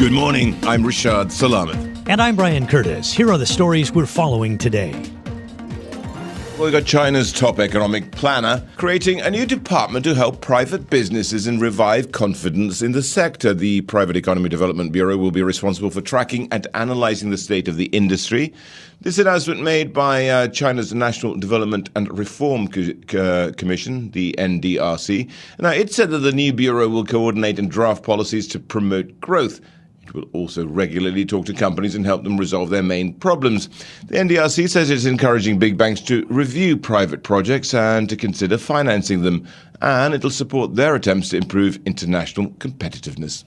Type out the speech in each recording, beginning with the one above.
Good morning, I'm Rashad Salamat. And I'm Brian Curtis. Here are the stories we're following today. Well, we've got China's top economic planner creating a new department to help private businesses and revive confidence in the sector. The Private Economy Development Bureau will be responsible for tracking and analyzing the state of the industry. This announcement made by China's National Development and Reform Commission, the NDRC. Now, it said that the new bureau will coordinate and draft policies to promote growth. It will also regularly talk to companies and help them resolve their main problems. The NDRC says it's encouraging big banks to review private projects and to consider financing them, and it'll support their attempts to improve international competitiveness.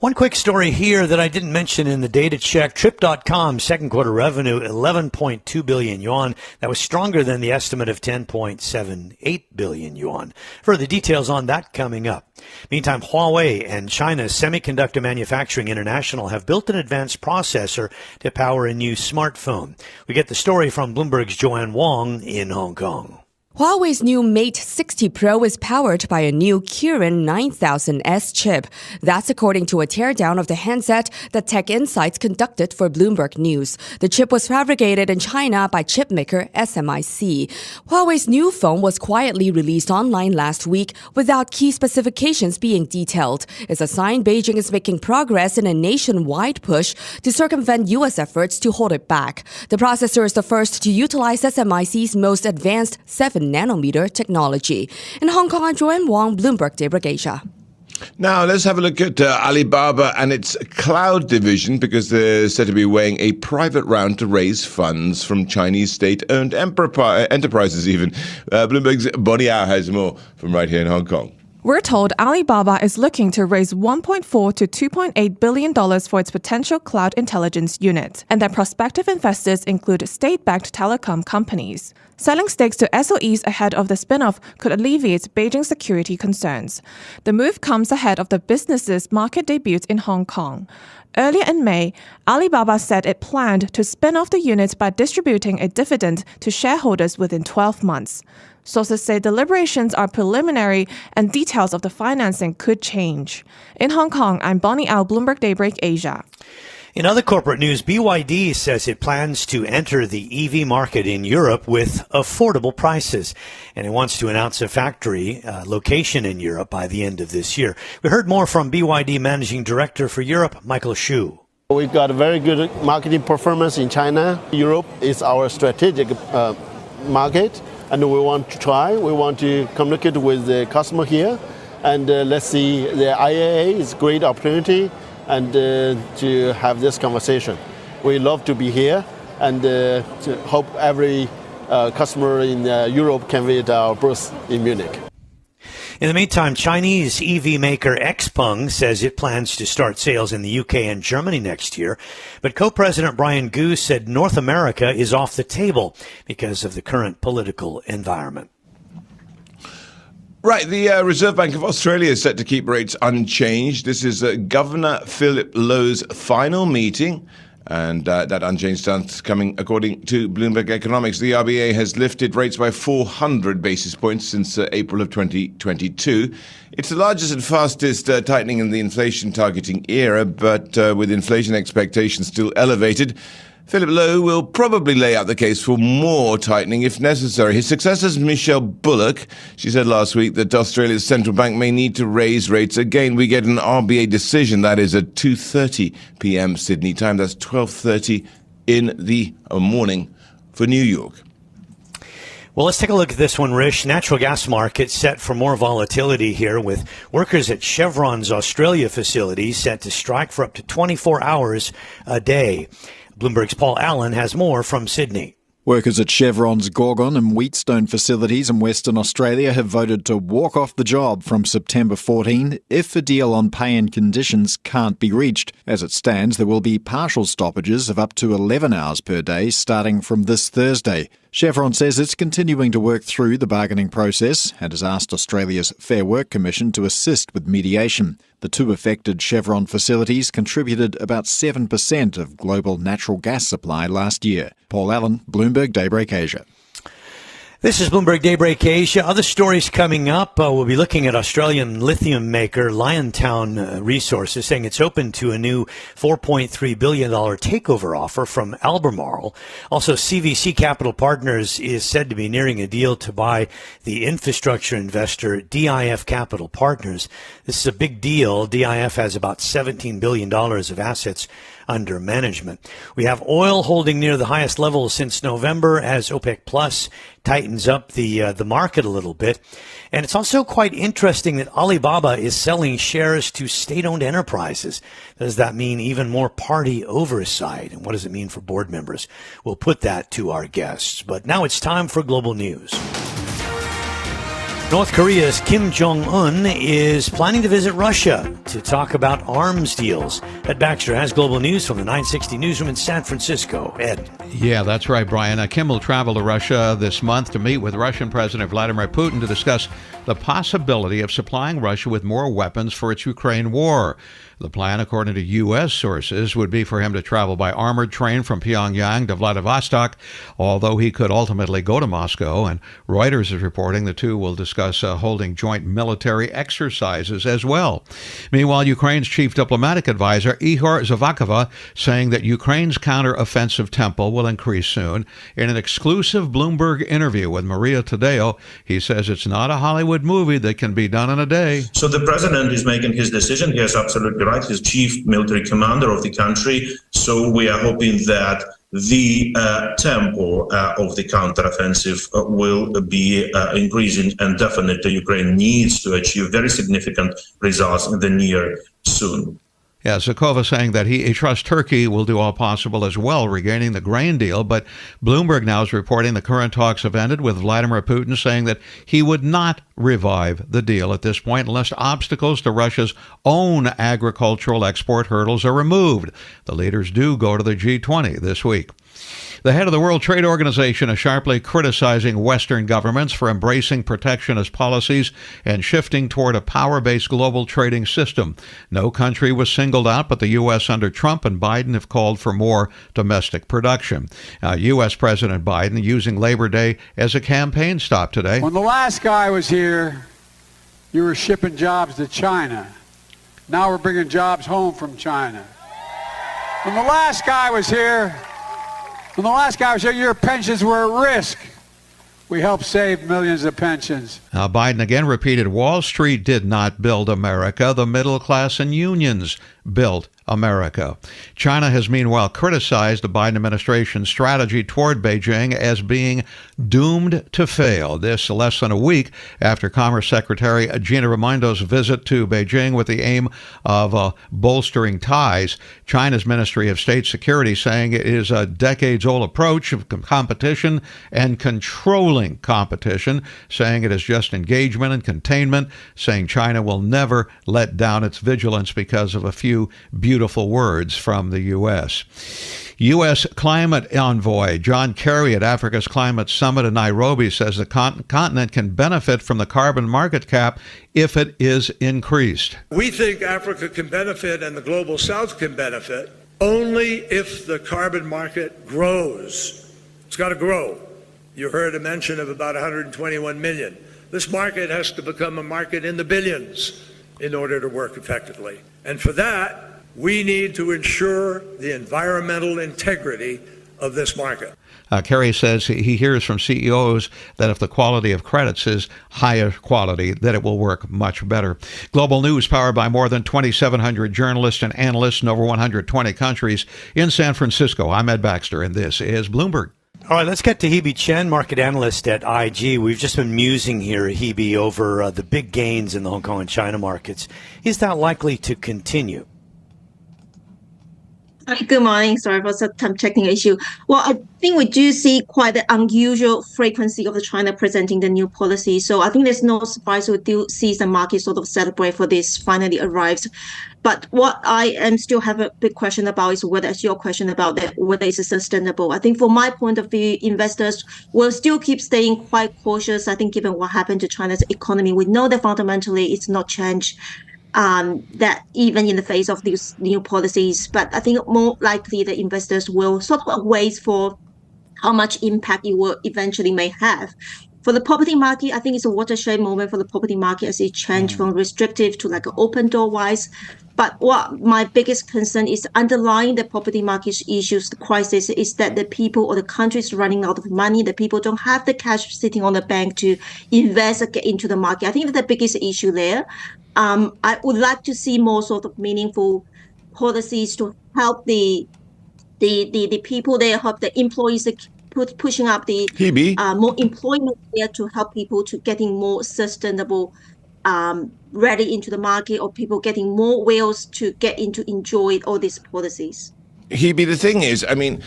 One quick story here that I didn't mention in the data check. Trip.com second quarter revenue, 11.2 billion yuan. That was stronger than the estimate of 10.78 billion yuan. Further details on that coming up. Meantime, Huawei and China's Semiconductor Manufacturing International have built an advanced processor to power a new smartphone. We get the story from Bloomberg's Joanne Wong in Hong Kong. Huawei's new Mate 60 Pro is powered by a new Kirin 9000S chip. That's according to a teardown of the handset that Tech Insights conducted for Bloomberg News. The chip was fabricated in China by chipmaker SMIC. Huawei's new phone was quietly released online last week without key specifications being detailed. It's a sign Beijing is making progress in a nationwide push to circumvent U.S. efforts to hold it back. The processor is the first to utilize SMIC's most advanced 7-nanometer technology. In Hong Kong, I'm Joanne Wong, Bloomberg Daybreak Asia. Now, let's have a look at Alibaba and its cloud division, because they're said to be weighing a private round to raise funds from Chinese state-owned enterprises even. Bloomberg's Bonnie Au has more from right here in Hong Kong. We're told Alibaba is looking to raise $1.4 to $2.8 billion for its potential cloud intelligence unit, and that prospective investors include state-backed telecom companies. Selling stakes to SOEs ahead of the spin-off could alleviate Beijing's security concerns. The move comes ahead of the business's market debut in Hong Kong. Earlier in May, Alibaba said it planned to spin off the unit by distributing a dividend to shareholders within 12 months. Sources say deliberations are preliminary and details of the financing could change. In Hong Kong, I'm Bonnie Au, Bloomberg Daybreak Asia. In other corporate news, BYD says it plans to enter the EV market in Europe with affordable prices, and it wants to announce a factory location in Europe by the end of this year. We heard more from BYD Managing Director for Europe, Michael Xu. We've got a very good marketing performance in China. Europe is our strategic market, and we want to try. We want to communicate with the customer here, and let's see, the IAA is a great opportunity and to have this conversation. We love to be here, and to hope every customer in Europe can visit our booth in Munich. In the meantime, Chinese EV maker Xpeng says it plans to start sales in the UK and Germany next year. But co-president Brian Gu said North America is off the table because of the current political environment. Right, the Reserve Bank of Australia is set to keep rates unchanged. This is Governor Philip Lowe's final meeting, and that unchanged stance coming according to Bloomberg Economics. The RBA has lifted rates by 400 basis points since April of 2022. It's the largest and fastest tightening in the inflation targeting era, but with inflation expectations still elevated, Philip Lowe will probably lay out the case for more tightening if necessary. His successor is Michelle Bullock. She said last week that Australia's central bank may need to raise rates again. We get an RBA decision, that is at 2:30 p.m. Sydney time. That's 12:30 in the morning for New York. Well, let's take a look at this one, Rish. Natural gas market set for more volatility here, with workers at Chevron's Australia facility set to strike for up to 24 hours a day. Bloomberg's Paul Allen has more from Sydney. Workers at Chevron's Gorgon and Wheatstone facilities in Western Australia have voted to walk off the job from September 14 if a deal on pay and conditions can't be reached. As it stands, there will be partial stoppages of up to 11 hours per day starting from this Thursday. Chevron says it's continuing to work through the bargaining process and has asked Australia's Fair Work Commission to assist with mediation. The two affected Chevron facilities contributed about 7% of global natural gas supply last year. Paul Allen, Bloomberg Daybreak Asia. This is Bloomberg Daybreak Asia. Other stories coming up. We'll be looking at Australian lithium maker Liontown Resources saying it's open to a new $4.3 billion takeover offer from Albemarle. Also, CVC Capital Partners is said to be nearing a deal to buy the infrastructure investor DIF Capital Partners. This is a big deal. DIF has about $17 billion of assets under management. We have oil holding near the highest level since November as OPEC Plus tightens up the market a little bit. And it's also quite interesting that Alibaba is selling shares to state-owned enterprises. Does that mean even more party oversight? And what does it mean for board members? We'll put that to our guests. But now it's time for global news. North Korea's Kim Jong-un is planning to visit Russia to talk about arms deals. Ed Baxter has global news from the 960 newsroom in San Francisco. Ed. Yeah, that's right, Brian. Kim will travel to Russia this month to meet with Russian President Vladimir Putin to discuss the possibility of supplying Russia with more weapons for its Ukraine war. The plan, according to U.S. sources, would be for him to travel by armored train from Pyongyang to Vladivostok, although he could ultimately go to Moscow. And Reuters is reporting the two will discuss holding joint military exercises as well. Meanwhile, Ukraine's chief diplomatic advisor, Ihor Zavakova, saying that Ukraine's counter-offensive tempo will increase soon. In an exclusive Bloomberg interview with Maria Tadeo, he says it's not a Hollywood movie that can be done in a day. So the president is making his decision. He has absolutely right. He's chief military commander of the country. So we are hoping that the tempo of the counteroffensive will be increasing, and definitely Ukraine needs to achieve very significant results in the near soon. Yeah, Zakova saying that he trusts Turkey will do all possible as well, regaining the grain deal. But Bloomberg now is reporting the current talks have ended, with Vladimir Putin saying that he would not revive the deal at this point unless obstacles to Russia's own agricultural export hurdles are removed. The leaders do go to the G20 this week. The head of the World Trade Organization is sharply criticizing Western governments for embracing protectionist policies and shifting toward a power-based global trading system. No country was singled out, but the U.S. under Trump and Biden have called for more domestic production. U.S. President Biden using Labor Day as a campaign stop today. When the last guy was here, you were shipping jobs to China. Now we're bringing jobs home from China. When the last guy was here, your pensions were at risk. We helped save millions of pensions. Now, Biden again repeated Wall Street did not build America. The middle class and unions built America. China has meanwhile criticized the Biden administration's strategy toward Beijing as being doomed to fail. This less than a week after Commerce Secretary Gina Raimondo's visit to Beijing with the aim of bolstering ties. China's Ministry of State Security saying it is a decades-old approach of competition and controlling competition, saying it is just engagement and containment, saying China will never let down its vigilance because of a few beautiful words from the U.S. U.S. climate envoy John Kerry at Africa's Climate Summit in Nairobi says the continent can benefit from the carbon market cap if it is increased. We think Africa can benefit and the global south can benefit only if the carbon market grows. It's got to grow. You heard a mention of about 121 million. This market has to become a market in the billions in order to work effectively. And for that, we need to ensure the environmental integrity of this market. Kerry says he hears from CEOs that if the quality of credits is higher quality, that it will work much better. Global news powered by more than 2,700 journalists and analysts in over 120 countries. In San Francisco, I'm Ed Baxter, and this is Bloomberg. All right, let's get to Hebe Chen, market analyst at IG. We've just been musing here, Hebe, over the big gains in the Hong Kong and China markets. Is that likely to continue? Good morning. Sorry for some technical issue. Well, I think we do see quite an unusual frequency of the China presenting the new policy. So I think there's no surprise we do see the market sort of celebrate for this finally arrives. But what I am still have a big question about is whether it's your question about that, whether it's sustainable. I think from my point of view, investors will still keep staying quite cautious. I think given what happened to China's economy, we know that fundamentally it's not changed. That even in the face of these new policies, but I think more likely the investors will sort of wait for how much impact it will eventually may have. For the property market, I think it's a watershed moment for the property market as it changed from restrictive to like an open door wise. But what my biggest concern is underlying the property market issues, the crisis, is that the people or the country is running out of money. The people don't have the cash sitting on the bank to invest or get into the market. I think that's the biggest issue there. I would like to see more sort of meaningful policies to help the people there, help the employees, pushing up the more employment there to help people to getting more sustainable ready into the market, or people getting more wills to get into enjoy all these policies. Hebe, the thing is, I mean,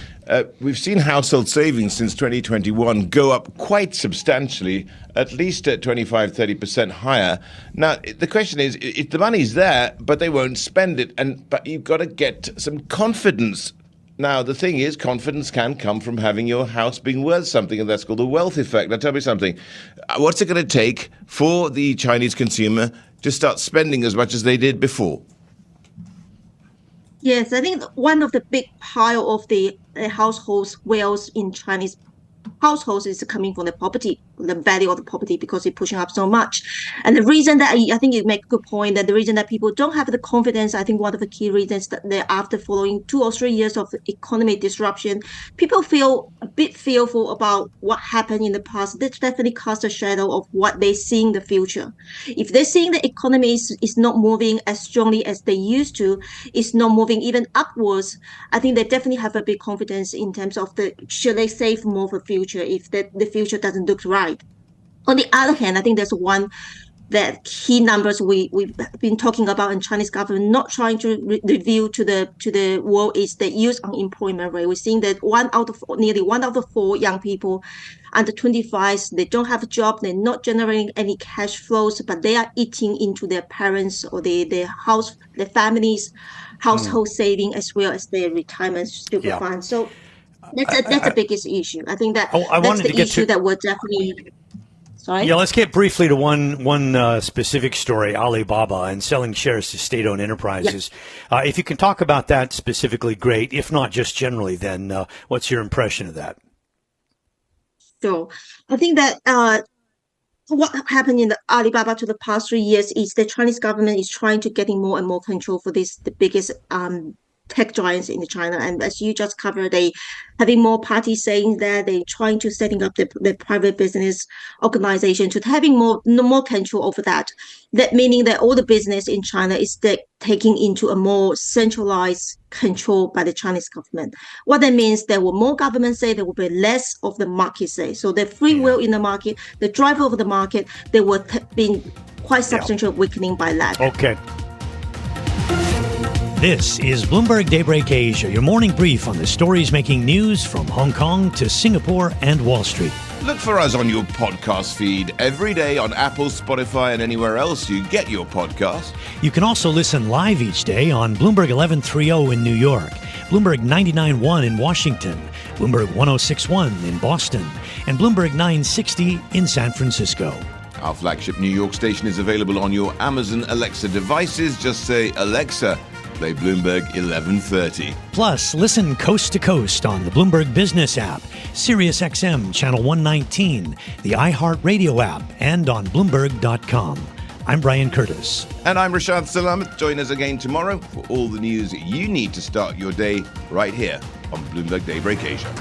we've seen household savings since 2021 go up quite substantially, at least at 25-30% higher. Now, the question is, if the money's there, but they won't spend it, but you've got to get some confidence. Now, the thing is, confidence can come from having your house being worth something, and that's called the wealth effect. Now, tell me something. What's it going to take for the Chinese consumer to start spending as much as they did before? Yes, I think one of the big pile of the households' wealth in Chinese households is coming from the property, the value of the property, because it's pushing up so much. And the reason that I think you make a good point, that the reason that people don't have the confidence, I think one of the key reasons that after following 2 or 3 years of economic disruption, people feel a bit fearful about what happened in the past. This definitely casts a shadow of what they see in the future. If they're seeing the economy is not moving as strongly as they used to, it's not moving even upwards, I think they definitely have a big confidence in terms of should they save more for future if the future doesn't look right. On the other hand, I think there's one that key numbers we've been talking about, and Chinese government not trying to reveal to the world, is the youth unemployment rate. We're seeing that nearly one out of 4 young people under 25, they don't have a job, they're not generating any cash flows, but they are eating into their parents or their families' household saving, as well as their retirement super fund. So that's the biggest issue. I think that's the issue that we're definitely. Sorry? Yeah, let's get briefly to one specific story, Alibaba and selling shares to state-owned enterprises. Yeah. If you can talk about that specifically, great. If not, just generally, then what's your impression of that? So I think that what happened in the Alibaba to the past 3 years is the Chinese government is trying to getting more and more control for the biggest tech giants in China. And as you just covered, they having more parties saying that they're trying to setting up the private business organization to having more control over that. That meaning that all the business in China is taking into a more centralized control by the Chinese government. What that means, there will more government say, there will be less of the market say. So the free will in the market, the driver of the market, there will be quite substantial weakening by that. Okay. This is Bloomberg Daybreak Asia, your morning brief on the stories making news from Hong Kong to Singapore and Wall Street. Look for us on your podcast feed every day on Apple, Spotify, and anywhere else you get your podcast. You can also listen live each day on Bloomberg 1130 in New York, Bloomberg 99.1 in Washington, Bloomberg 106.1 in Boston, and Bloomberg 960 in San Francisco. Our flagship New York station is available on your Amazon Alexa devices. Just say, Alexa, play Bloomberg 1130. Plus, listen coast to coast on the Bloomberg Business app, Sirius XM Channel 119, the iHeartRadio app, and on Bloomberg.com. I'm Brian Curtis. And I'm Rashad Salamat. Join us again tomorrow for all the news you need to start your day right here on Bloomberg Daybreak Asia.